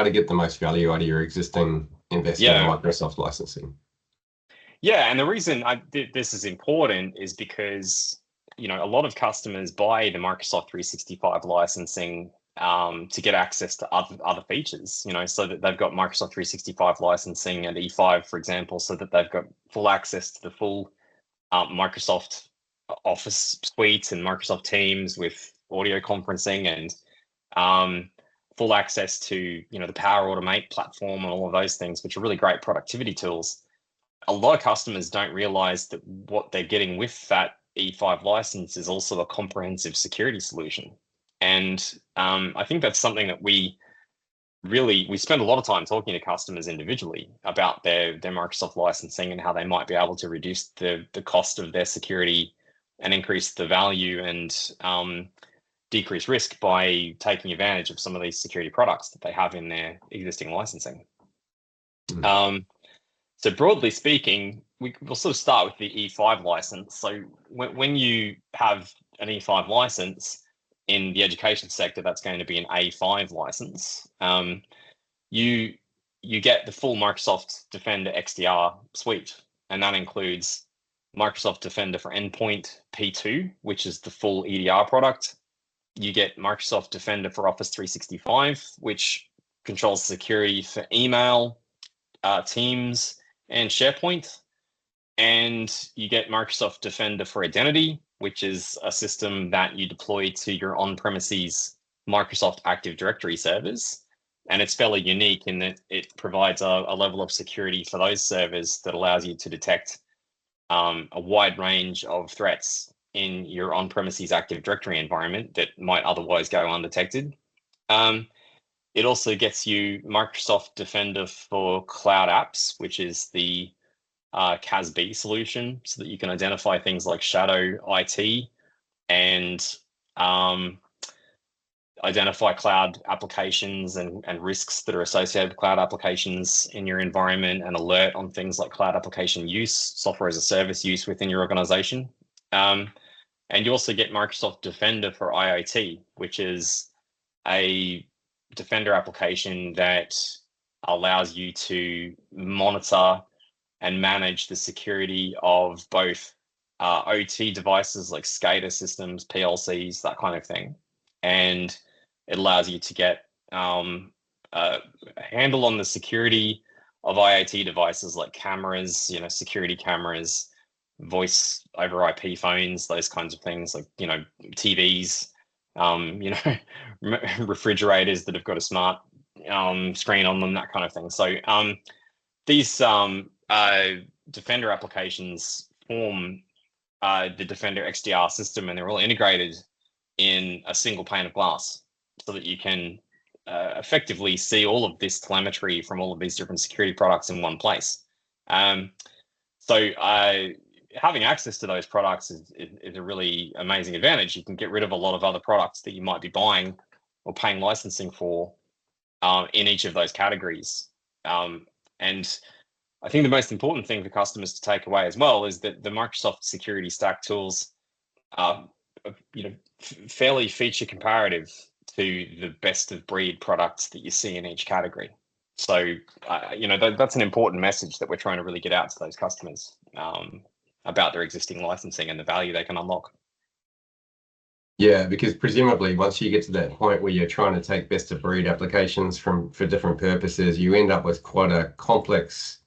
to get the most value out of your existing investment in Microsoft licensing. Yeah, and the reason this is important is because, you know, a lot of customers buy the Microsoft 365 licensing to get access to other features, you know, so that they've got Microsoft 365 licensing and E5, for example, so that they've got full access to the full Microsoft Office suite and Microsoft Teams with audio conferencing and full access to, you know, the Power Automate platform and all of those things, which are really great productivity tools. A lot of customers don't realize that what they're getting with that E5 license is also a comprehensive security solution. And I think that's something that we spend a lot of time talking to customers individually about their Microsoft licensing and how they might be able to reduce the cost of their security and increase the value and decrease risk by taking advantage of some of these security products that they have in their existing licensing. So broadly speaking, we'll sort of start with the E5 license. So when you have an E5 license in the education sector, that's going to be an A5 license. You get the full Microsoft Defender XDR suite, and that includes Microsoft Defender for Endpoint P2, which is the full EDR product. You get Microsoft Defender for Office 365, which controls security for email, Teams, and SharePoint. And you get Microsoft Defender for Identity, which is a system that you deploy to your on-premises Microsoft Active Directory servers. And it's fairly unique in that it provides a level of security for those servers that allows you to detect a wide range of threats in your on-premises Active Directory environment that might otherwise go undetected. It also gets you Microsoft Defender for Cloud Apps, which is the CASB solution, so that you can identify things like shadow IT and identify cloud applications and risks that are associated with cloud applications in your environment and alert on things like cloud application use, software as a service use within your organization. And you also get Microsoft Defender for IoT, which is a Defender application that allows you to monitor and manage the security of both OT devices like SCADA systems, PLCs, that kind of thing. And it allows you to get a handle on the security of IoT devices like cameras, you know, security cameras, voice over IP phones, those kinds of things, like, you know, TVs, you know, refrigerators that have got a smart screen on them, that kind of thing. So these Defender applications form the Defender XDR system, and they're all integrated in a single pane of glass so that you can effectively see all of this telemetry from all of these different security products in one place. So having access to those products is a really amazing advantage. You can get rid of a lot of other products that you might be buying or paying licensing for in each of those categories. And I think the most important thing for customers to take away as well is that the Microsoft Security Stack tools are, you know, fairly feature comparative to the best of breed products that you see in each category. So, you know, that's an important message that we're trying to really get out to those customers about their existing licensing and the value they can unlock. Yeah, because presumably once you get to that point where you're trying to take best of breed applications for different purposes, you end up with quite a complex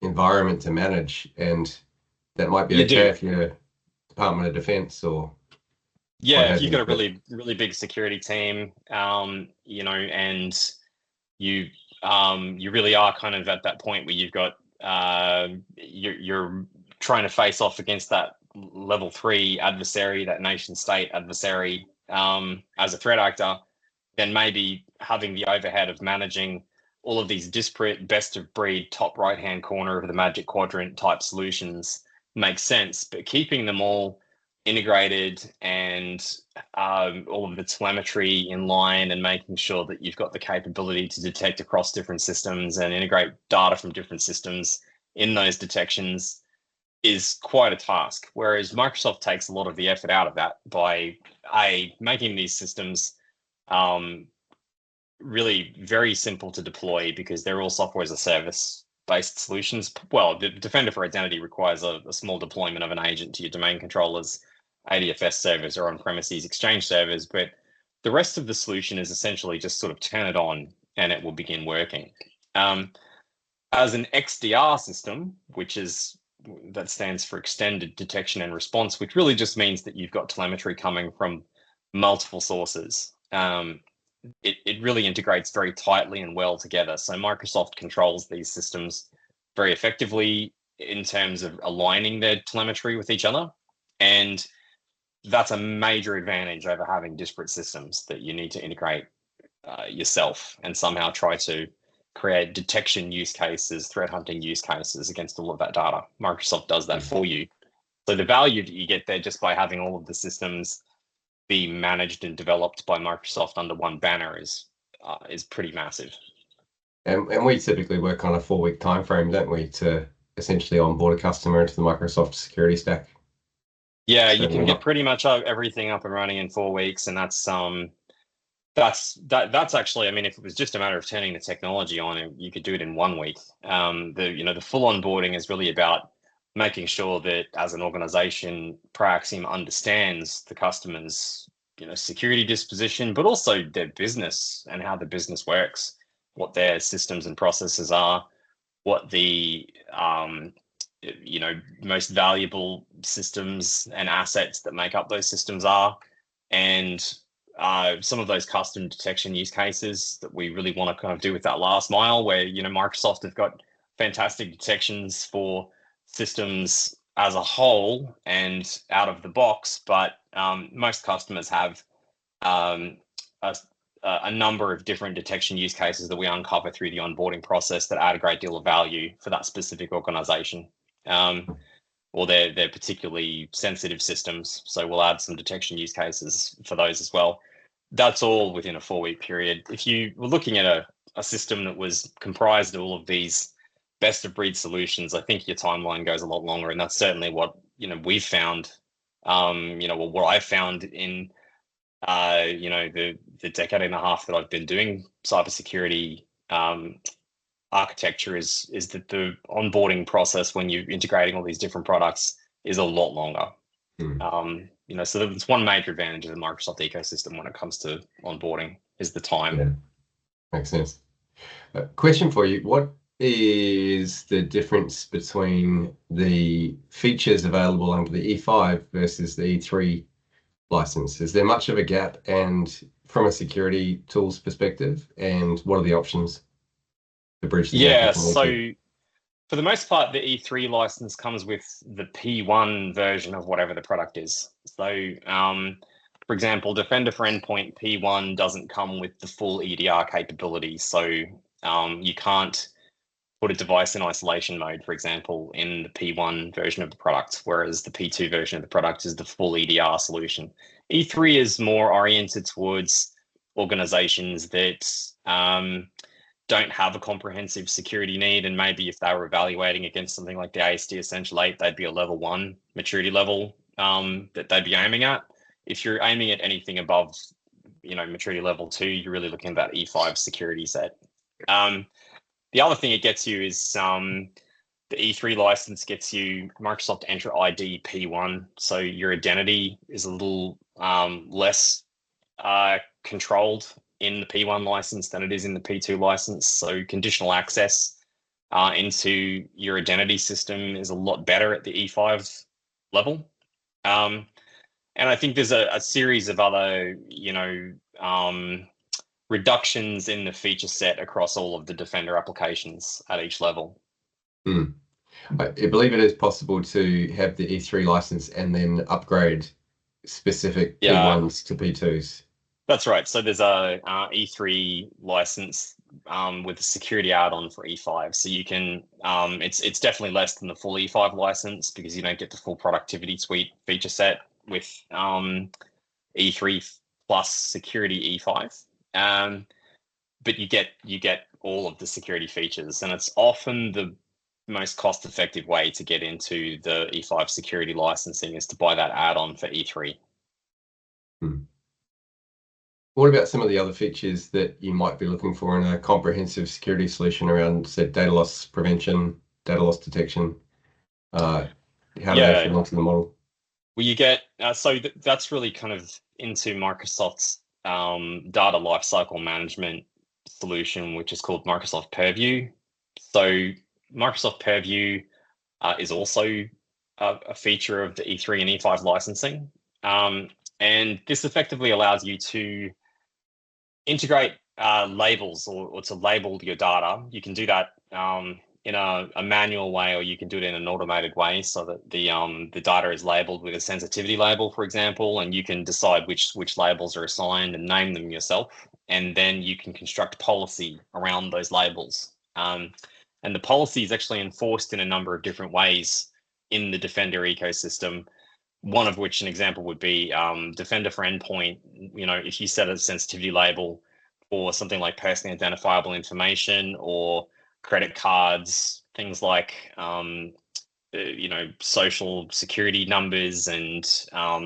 environment to manage, and that might be okay if you're Department of Defense or if you've got a really big security team, you know, and you really are kind of at that point where you've got you're trying to face off against that level 3 adversary, that nation state adversary, as a threat actor, then maybe having the overhead of managing all of these disparate best of breed top right hand corner of the magic quadrant type solutions makes sense, but keeping them all integrated and all of the telemetry in line and making sure that you've got the capability to detect across different systems and integrate data from different systems in those detections is quite a task. Whereas Microsoft takes a lot of the effort out of that by making these systems really very simple to deploy because they're all software as a service based solutions. Well, the Defender for Identity requires a small deployment of an agent to your domain controllers, ADFS servers, or on-premises Exchange servers, but the rest of the solution is essentially just sort of turn it on and it will begin working. As an XDR system, that stands for Extended Detection and Response, which really just means that you've got telemetry coming from multiple sources. It really integrates very tightly and well together. So Microsoft controls these systems very effectively in terms of aligning their telemetry with each other. And that's a major advantage over having disparate systems that you need to integrate yourself and somehow try to create detection use cases, threat hunting use cases against all of that data. Microsoft does that for you. So the value that you get there just by having all of the systems be managed and developed by Microsoft under one banner is pretty massive. And we typically work on a 4-week time frame, don't we, to essentially onboard a customer into the Microsoft security stack? Yeah, so you can get pretty much everything up and running in 4 weeks, and that's actually, I mean, if it was just a matter of turning the technology on, you could do it in 1 week. The full onboarding is really about making sure that as an organization, Proaxiom understands the customer's security disposition, but also their business and how the business works, what their systems and processes are, what the most valuable systems and assets that make up those systems are, and some of those custom detection use cases that we really want to kind of do with that last mile, where Microsoft have got fantastic detections for systems as a whole and out of the box, but most customers have a number of different detection use cases that we uncover through the onboarding process that add a great deal of value for that specific organization, or they're particularly sensitive systems. So we'll add some detection use cases for those as well. That's all within a 4-week period. If you were looking at a system that was comprised of all of these best of breed solutions, I think your timeline goes a lot longer, and that's certainly what we've found. What I found in the decade and a half that I've been doing cybersecurity architecture is that the onboarding process when you're integrating all these different products is a lot longer. So that's one major advantage of the Microsoft ecosystem when it comes to onboarding is the time. Yeah, makes sense. Question for you: what is the difference between the features available under the E5 versus the E3 license? Is there much of a gap, and from a security tools perspective, and what are the options to bridge the gap? So for the most part, the E3 license comes with the P1 version of whatever the product is. So for example, Defender for Endpoint P1 doesn't come with the full EDR capability. So you can't put a device in isolation mode, for example, in the P1 version of the product, whereas the P2 version of the product is the full EDR solution. E3 is more oriented towards organizations that don't have a comprehensive security need, and maybe if they were evaluating against something like the ASD Essential 8, they'd be a level 1 maturity level that they'd be aiming at. If you're aiming at anything above, maturity level 2, you're really looking at that E5 security set. The other thing it gets you is the E3 license gets you Microsoft Entra ID P1. So your identity is a little less controlled in the P1 license than it is in the P2 license. So conditional access into your identity system is a lot better at the E5 level. And I think there's a series of other, reductions in the feature set across all of the Defender applications at each level. I believe it is possible to have the E3 license and then upgrade specific P1s to P2s. That's right. So there's a E3 license with a security add-on for E5. So you can, it's definitely less than the full E5 license because you don't get the full productivity suite feature set with E3 plus security E5. But you get all of the security features, and it's often the most cost-effective way to get into the E5 security licensing is to buy that add-on for E3. What about some of the other features that you might be looking for in a comprehensive security solution around, say, data loss prevention, data loss detection? How do they fit into the model? Well, you get that's really kind of into Microsoft's data lifecycle management solution, which is called Microsoft Purview. So Microsoft Purview is also a feature of the E3 and E5 licensing, and this effectively allows you to integrate labels or to label your data. You can do that in a manual way, or you can do it in an automated way, so that the data is labeled with a sensitivity label, for example, and you can decide which labels are assigned and name them yourself, and then you can construct policy around those labels. And the policy is actually enforced in a number of different ways in the Defender ecosystem. One of which, an example would be Defender for Endpoint. You know, if you set a sensitivity label for something like personally identifiable information or credit cards, things like social security numbers and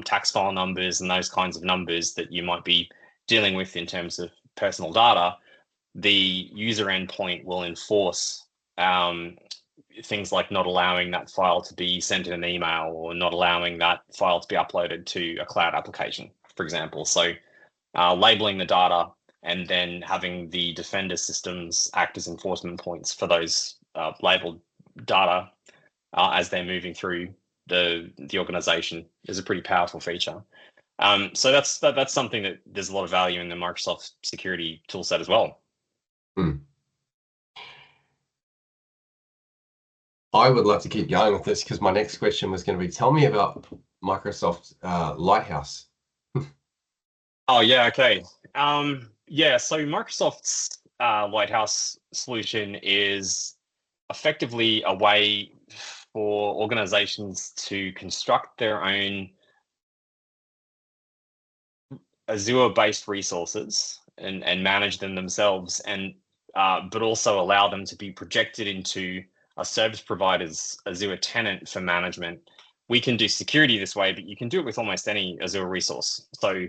tax file numbers and those kinds of numbers that you might be dealing with in terms of personal data, the user endpoint will enforce things like not allowing that file to be sent in an email, or not allowing that file to be uploaded to a cloud application, for example. So labeling the data and then having the Defender systems act as enforcement points for those labeled data as they're moving through the organization is a pretty powerful feature. So that's something that there's a lot of value in the Microsoft security toolset as well. I would love to keep going with this, because my next question was going to be, tell me about Microsoft Lighthouse. Oh, yeah, okay. So Microsoft's Lighthouse solution is effectively a way for organizations to construct their own Azure-based resources and manage them themselves, and but also allow them to be projected into a service provider's Azure tenant for management. We can do security this way, but you can do it with almost any Azure resource. So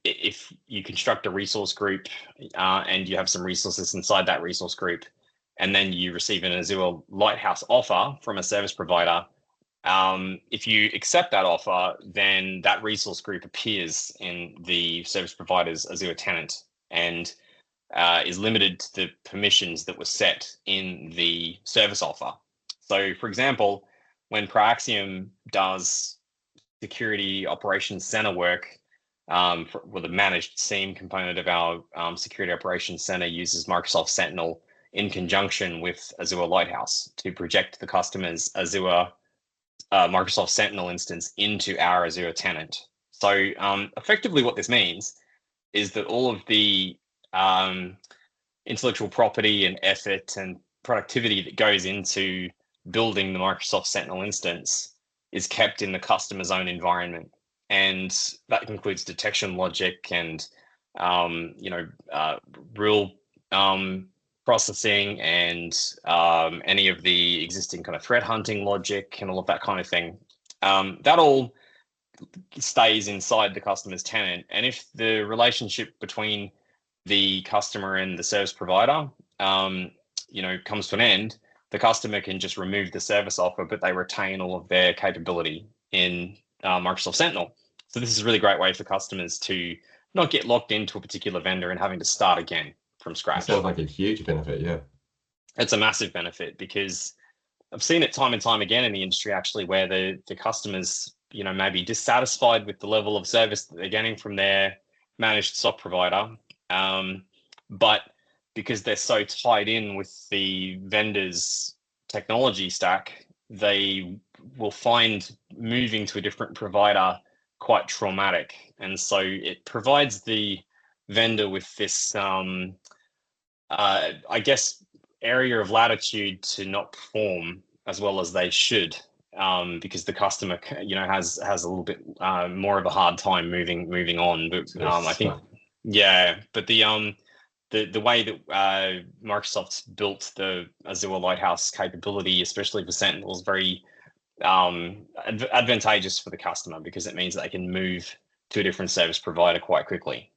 if you construct a resource group and you have some resources inside that resource group, and then you receive an Azure Lighthouse offer from a service provider, if you accept that offer, then that resource group appears in the service provider's Azure tenant and is limited to the permissions that were set in the service offer. So, for example, when Proaxiom does security operations center work, the managed SIEM component of our security operations center uses Microsoft Sentinel in conjunction with Azure Lighthouse to project the customer's Azure Microsoft Sentinel instance into our Azure tenant. So effectively what this means is that all of the intellectual property and effort and productivity that goes into building the Microsoft Sentinel instance is kept in the customer's own environment. And that includes detection logic and rule processing and any of the existing kind of threat hunting logic and all of that kind of thing. That all stays inside the customer's tenant. And if the relationship between the customer and the service provider comes to an end, the customer can just remove the service offer, but they retain all of their capability in Microsoft Sentinel. So this is a really great way for customers to not get locked into a particular vendor and having to start again from scratch. That sounds like a huge benefit, yeah. It's a massive benefit, because I've seen it time and time again in the industry, actually, where the customers, maybe dissatisfied with the level of service that they're getting from their managed SOC provider, but because they're so tied in with the vendor's technology stack, they will find moving to a different provider quite traumatic. And so it provides the vendor with this, area of latitude to not perform as well as they should, because the customer, has a little bit more of a hard time moving on. But I think, but the way that Microsoft's built the Azure Lighthouse capability, especially for Sentinel, is very advantageous for the customer, because it means they can move to a different service provider quite quickly.